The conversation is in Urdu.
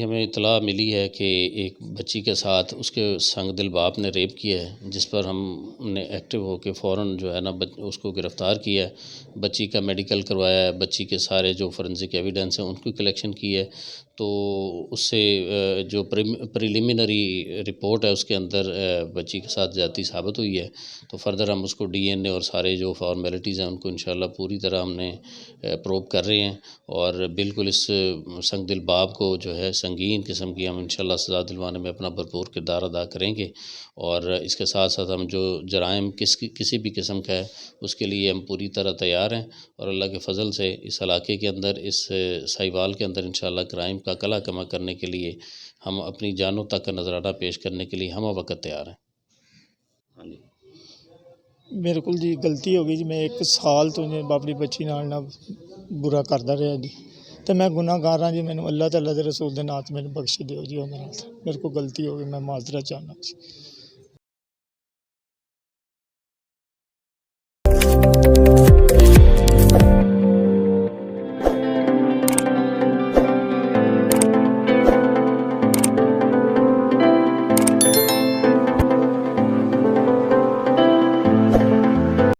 ہمیں اطلاع ملی ہے کہ ایک بچی کے ساتھ اس کے سنگ دل باپ نے ریپ کیا ہے، جس پر ہم نے ایکٹیو ہو کے فوراً جو ہے نا اس کو گرفتار کیا ہے، بچی کا میڈیکل کروایا ہے، بچی کے سارے جو فورنزک ایویڈنس ہیں ان کی کلیکشن کی ہے۔ تو اس سے جو پریلیمنری رپورٹ ہے اس کے اندر بچی کے ساتھ زیادتی ثابت ہوئی ہے، تو فردر ہم اس کو ڈی این اے اور سارے جو فارمیلٹیز ہیں ان کو انشاءاللہ پوری طرح ہم نے پروو کر رہے ہیں، اور بالکل اس سنگ دل باپ کو جو ہے سنگین قسم کی ہم انشاءاللہ سزا دلوانے میں اپنا بھرپور کردار ادا کریں گے، اور اس کے ساتھ ساتھ ہم جو جرائم کسی بھی قسم کا ہے اس کے لیے ہم پوری طرح تیار ہیں، اور اللہ کے فضل سے اس علاقے کے اندر، اس سہیوال کے اندر انشاءاللہ کرائم کا کلا کما کرنے کے لیے ہم اپنی جانوں تک کا نذرانہ پیش کرنے کے لیے ہم وقت تیار ہیں۔ ہاں جی میرے کو جی غلطی ہو گئی جی، میں 1 سال تو اپنی بچی نال برا کرتا رہا جی، تو میں گناہ گار ہاں جی، مینوں اللہ تعالیٰ دے رسول دے نام تے مینوں بخش دیو جی، میرے کو غلطی ہو گئی، میں معذرت چاہنا جی۔